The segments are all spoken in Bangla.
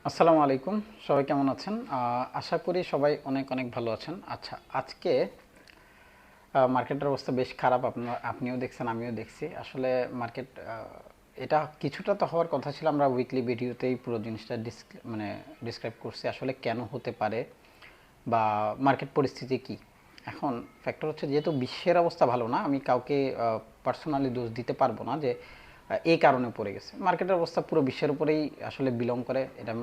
আসসালামু আলাইকুম। সবাই কেমন আছেন? আশা করি সবাই অনেক অনেক ভালো আছেন। আচ্ছা, আজকে মার্কেটের অবস্থা বেশ খারাপ। আপনিও দেখছেন, আমিও দেখছি। আসলে মার্কেট এটা কিছুটা তো হওয়ার কথা ছিল। আমরা উইকলি ভিডিওতেই পুরো জিনিসটা ডিসক্রাইব করছি আসলে কেন হতে পারে বা মার্কেট পরিস্থিতি কি। এখন ফ্যাক্টর হচ্ছে, যেহেতু বিশ্বের অবস্থা ভালো না, আমি কাউকে পার্সোনালি দোষ দিতে পারবো না যে এই কারণে পড়ে গেছে। মার্কেটের অবস্থা পুরো বিশ্বের উপরেই আসলে বিলং করে। এটা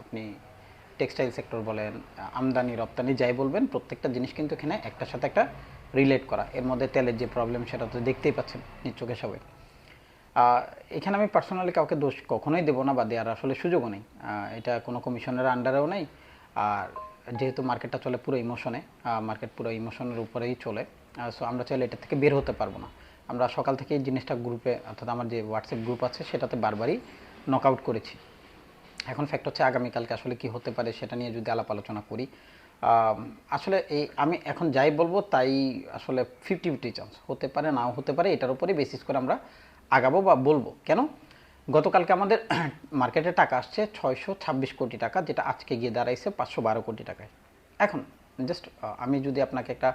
আপনি টেক্সটাইল সেক্টর বলেন, আমদানি রপ্তানি যাই বলবেন, প্রত্যেকটা জিনিস কিন্তু এখানে একটার সাথে একটা রিলেট করা। এর মধ্যে তেলের যে প্রবলেম, সেটা তো দেখতেই পাচ্ছেন নিজ চোখে সবাই। এখানে আমি পার্সোনালি কাউকে দোষ কখনোই দেবো না, বা দেওয়ার আসলে সুযোগও নেই। এটা কোনো কমিশনের আন্ডারেও নেই। আর যেহেতু মার্কেটটা চলে পুরো ইমোশনে, মার্কেট পুরো ইমোশনের উপরেই চলে। সো আমরা চাইলে এটা থেকে বের হতে পারবো না। আমরা সকাল থেকে এই জিনিসটা গ্রুপে, অর্থাৎ আমার যে হোয়াটসঅ্যাপ গ্রুপ আছে সেটাতে বারবারই নক আউট করেছি। এখন ফ্যাক্ট হচ্ছে, আগামীকালকে আসলে কি হতে পারে সেটা নিয়ে যদি আলাপ আলোচনা করি। আসলে আমি এখন যাই বলবো তাই আসলে 50-50 চান্স হতে পারে, নাও হতে পারে। এটার উপরেই বেসিস করে আমরা আগাবো বা বলবো। কেন? গতকালকে আমাদের মার্কেটে টাকা আসছে 626 কোটি টাকা, যেটা আজকে গিয়ে দাঁড়াইছে 512 কোটি টাকায়। এখন জাস্ট আমি যদি আপনাকে একটা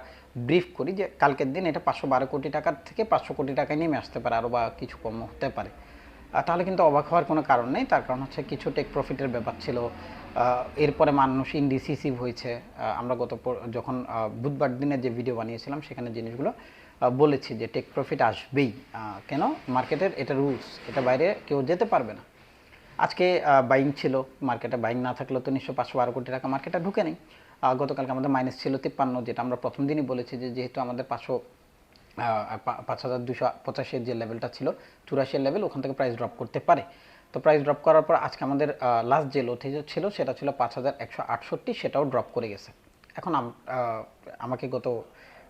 ব্রিফ করি, যে কালকের দিন এটা 512 কোটি টাকার থেকে 500 কোটি টাকায় নেমে আসতে পারে, আরও বা কিছু কম হতে পারে। তাহলে কিন্তু অবাক হওয়ার কোনো কারণ নেই। তার কারণ হচ্ছে, কিছু টেক প্রফিটের ব্যাপার ছিল। এরপরে মানুষ ইনডিসিসিভ হয়েছে। আমরা যখন বুধবার দিনে যে ভিডিও বানিয়েছিলাম, সেখানে জিনিসগুলো বলেছি যে টেক প্রফিট আসবেই। কেন? মার্কেটের এটা রুলস, এটা বাইরে কেউ যেতে পারবে না। আজকে বাইং ছিল মার্কেটে, বাইং না থাকলেও তো নিশ্চয় 512 কোটি টাকা মার্কেটে ঢুকে নেই। গতকালকে আমাদের মাইনাস ছিল 53, যেটা আমরা প্রথম দিনই বলেছি যে যেহেতু আমাদের 5285 যে লেভেলটা ছিল, 84 লেভেল, ওখান থেকে প্রাইস ড্রপ করতে পারে। তো প্রাইস ড্রপ করার পর আজকে আমাদের লাস্ট যে লো ছিল সেটা ছিল 5168, সেটাও ড্রপ করে গেছে। এখন আমাকে গত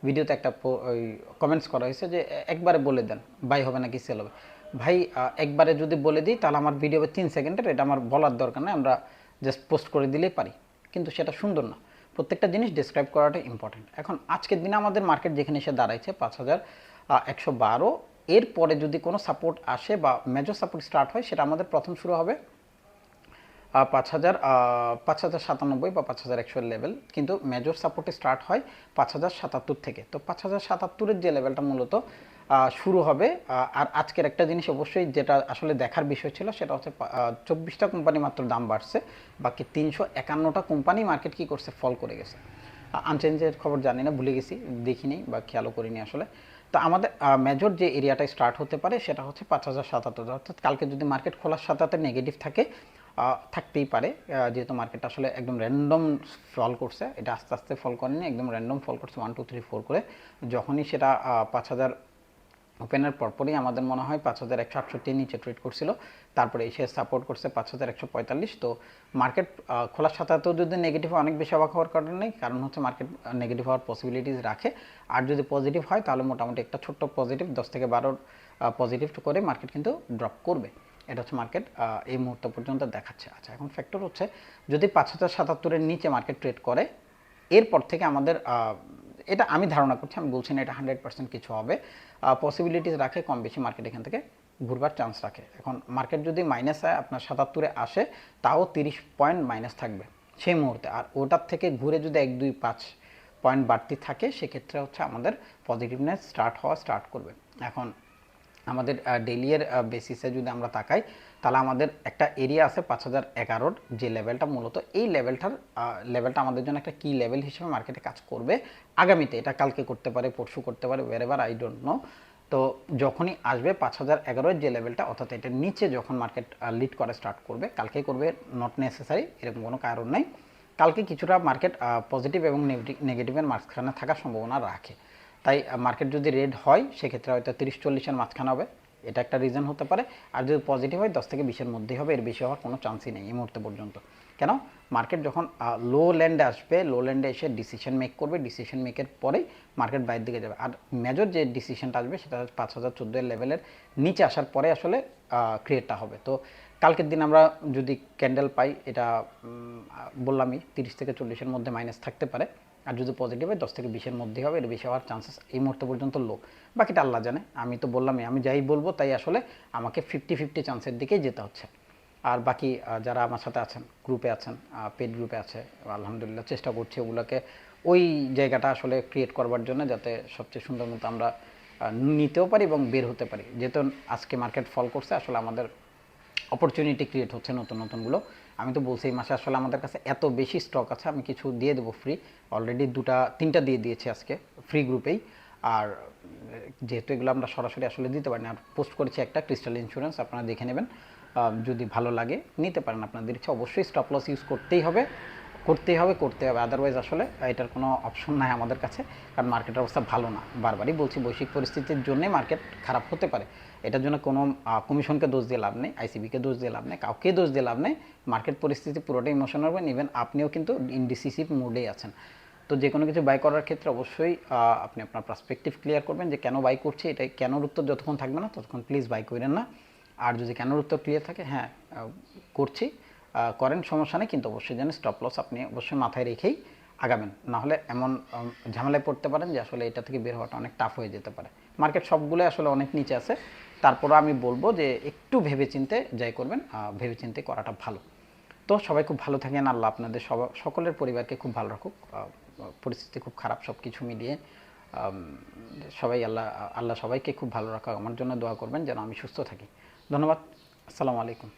ভিডিওতে একটা ওই কমেন্টস করা হয়েছে যে একবারে বলে দেন বাই হবে নাকি সেল হবে। ভাই, একবারে যদি বলে দিই তাহলে আমার ভিডিও 3 সেকেন্ডের, এটা আমার বলার দরকার নেই, আমরা জাস্ট পোস্ট করে দিলেই পারি। কিন্তু সেটা সুন্দর না। প্রত্যেকটা জিনিস ডিসক্রাইব করাটা ইম্পর্টেন্ট। এখন আজকের দিনে আমাদের মার্কেট যেখানে এসে দাঁড়াইছে 5112, এরপরে যদি কোনো সাপোর্ট আসে বা মেজর সাপোর্ট স্টার্ট হয়, সেটা আমাদের প্রথম শুরু হবে 5097 বা 5100 লেভেল। কিন্তু মেজর সাপোর্টে স্টার্ট হয় 5077 থেকে। তো 5077-এর যে লেভেলটা মূলত শুরু হবে। আর আজকের একটা জিনিস অবশ্যই যেটা আসলে দেখার বিষয় ছিল, সেটা হচ্ছে 24টা কোম্পানি মাত্র দাম বাড়ছে, বাকি 351টা কোম্পানি মার্কেট কী করছে, ফল করে গেছে। আনচেঞ্জের খবর জানি না, ভুলে গেছি, দেখিনি বা খেয়ালও করিনি আসলে। তো আমাদের মেজর যে এরিয়াটা স্টার্ট হতে পারে সেটা হচ্ছে 5077, অর্থাৎ কালকে যদি মার্কেট খোলার সাথে সাথে নেগেটিভ থাকে, থাকতেই পারে। যেহেতু মার্কেট আসলে একদম র্যান্ডম ফল করছে, এটা আস্তে আস্তে ফল করেনি, একদম র্যান্ডম ফল করছে 1 2 3 4 করে। যখনই সেটা 5000 ওপেনের পরপরই আমাদের মনে হয় 5168 নিচে ট্রেড করছিল, তারপরে এসে সাপোর্ট করছে 5145। তো মার্কেট খোলার সাথে সাথেও যদি নেগেটিভ হয়, অনেক বেশি অবাক হওয়ার কারণ নেই, কারণ হচ্ছে মার্কেট নেগেটিভ হওয়ার পসিবিলিটিস রাখে। আর যদি পজিটিভ হয় তাহলে মোটামুটি একটা ছোট্ট পজিটিভ 10 থেকে 12 পজিটিভ করে মার্কেট কিন্তু ড্রপ করবে। এটা হচ্ছে মার্কেট এই মুহূর্ত পর্যন্ত দেখাচ্ছে। আচ্ছা, এখন ফ্যাক্টর হচ্ছে, যদি 5077-এর নিচে মার্কেট ট্রেড করে, এরপর থেকে আমাদের এটা আমি ধারণা করছি, আমি বলছি না এটা 100% কিছু হবে, পসিবিলিটিস রাখে কম বেশি মার্কেট এখান থেকে ঘুরবার চান্স রাখে। এখন মার্কেট যদি মাইনাসে আপনার 77-এ আসে, তাও 30 পয়েন্ট মাইনাস থাকবে সেই মুহূর্তে। আর ওটার থেকে ঘুরে যদি 1 2 5 পয়েন্ট বাড়তি থাকে, সেক্ষেত্রে হচ্ছে আমাদের পজিটিভনেস স্টার্ট করবে। এখন আমাদের ডেইলির বেসিসে যদি আমরা তাকাই, তাহলে আমাদের একটা এরিয়া আছে 5011-র যে লেভেলটা, মূলত এই লেভেলটা আমাদের জন্য একটা কি লেভেল হিসেবে মার্কেটে কাজ করবে আগামীতে। এটা কালকে করতে পারে, পরশু করতে পারে, ওয়েরেভার, আই ডোন্ট নো। তো যখনই আসবে 5011-এর যে লেভেলটা, অর্থাৎ এটার নিচে যখন মার্কেট লিড করা স্টার্ট করবে, কালকেই করবে, নট নেসেসারি, এরকম কোনো কারণ নেই। কালকে কিছুটা মার্কেট পজিটিভ এবং নেগেটিভের মাঝখানে থাকার সম্ভাবনা রাখে। তাই মার্কেট যদি রেড হয়, সেক্ষেত্রে হয়তো 30-40-এর মাঝখানে হবে, এটা একটা রিজন হতে পারে। আর যদি পজিটিভ হয় 10 থেকে 20-এর মধ্যেই হবে, এর বেশি হওয়ার কোনো চান্সই নেই এই মুহূর্তে পর্যন্ত। কেন? মার্কেট যখন লো ল্যান্ডে আসবে, লো ল্যান্ডে এসে ডিসিশন মেক করবে, ডিসিশন মেকের পরেই মার্কেট বাইরের দিকে যাবে। আর মেজর যে ডিসিশনটা আসবে, সেটা 5014 লেভেলের নিচে আসার পরে আসলে ক্রিয়েটটা হবে। তো কালকের দিন আমরা যদি ক্যান্ডেল পাই, এটা বললামই 30 থেকে 40-এর মধ্যে মাইনাস থাকতে পারে। আর যদি পজিটিভ হয় 10 থেকে 20-এর মধ্যেই হবে, এর বেশি হওয়ার চান্সেস এই মুহূর্তে পর্যন্ত লো। বাকিটা আল্লাহ জানে। আমি তো বললামই, আমি যাই বলবো তাই আসলে আমাকে 50-50 চান্সের দিকেই যেতে হচ্ছে। আর বাকি যারা আমার সাথে আছেন, গ্রুপে আছেন, পেড গ্রুপে আছে, আলহামদুলিল্লাহ চেষ্টা করছি ওগুলোকে ওই জায়গাটা আসলে ক্রিয়েট করবার জন্য, যাতে সবচেয়ে সুন্দর মতো আমরা নিতেও পারি এবং বের হতে পারি। যেহেতু আজকে মার্কেট ফল করছে, আসলে আমাদের অপরচুনিটি ক্রিয়েট হচ্ছে নতুন নতুনগুলো। আমি তো বলছি এই মাসে আসলে আমাদের কাছে এত বেশি স্টক আছে, আমি কিছু দিয়ে দেবো ফ্রি। অলরেডি 3টা দিয়ে দিয়েছি আজকে ফ্রি গ্রুপেই। আর যেহেতু এগুলো আমরা সরাসরি আসলে দিতে পারি না, আর পোস্ট করেছি একটা ক্রিস্টাল ইন্স্যুরেন্স, আপনারা দেখে নেবেন। যদি ভালো লাগে নিতে পারেন, আপনাদের ইচ্ছা। অবশ্যই স্টপ লস ইউজ করতেই হবে, করতে হবে, আদারওয়াইজ আসলে এটার কোনো অপশন নাই আমাদের কাছে। কারণ মার্কেটের অবস্থা ভালো না, বারবারই বলছি, বৈশ্বিক পরিস্থিতির জন্যই মার্কেট খারাপ হতে পারে। এটার জন্য কোনো কমিশনকে দোষ দিয়ে লাভ নেই, আইসিবিকে দোষ দিয়ে লাভ নেই, কাউকে দোষ দিয়ে লাভ নেই। মার্কেট পরিস্থিতি পুরোটাই ইমোশনাল হবে। ইভেন আপনিও কিন্তু ইনডিসিসিভ মুডেই আছেন। তো যে কোনো কিছু বাই করার ক্ষেত্রে অবশ্যই আপনি আপনার পার্সপেক্টিভ ক্লিয়ার করবেন যে কেন বাই করছি। এটাই কেনর উত্তর যতক্ষণ থাকবে না ততক্ষণ প্লিজ বাই করেন না। আর যদি কেনর উত্তর ক্লিয়ার থাকে, হ্যাঁ করছি, করেন, সমস্যা নেই, কিন্তু অবশ্যই যেন স্টপ লস আপনি অবশ্যই মাথায় রেখেই আগাবেন। নাহলে এমন ঝামেলায় পড়তে পারেন যে আসলে এটা থেকে বের হওয়াটা অনেক টাফ হয়ে যেতে পারে। মার্কেট সবগুলো আসলে অনেক নিচে আছে, তারপরও আমি বলবো যে একটু ভেবেচিন্তে যাই করবেন, ভেবেচিন্তে করাটা ভালো। তো সবাই খুব ভালো থাকেন, আল্লাহ আপনাদের সকলের পরিবারকে খুব ভালো রাখুক। পরিস্থিতি খুব খারাপ, সব কিছু মিলিয়ে সবাই আল্লাহ আল্লাহ সবাইকে খুব ভালো রাখা। আমার জন্য দোয়া করবেন যেন আমি সুস্থ থাকি। ধন্যবাদ। আসসালামু আলাইকুম।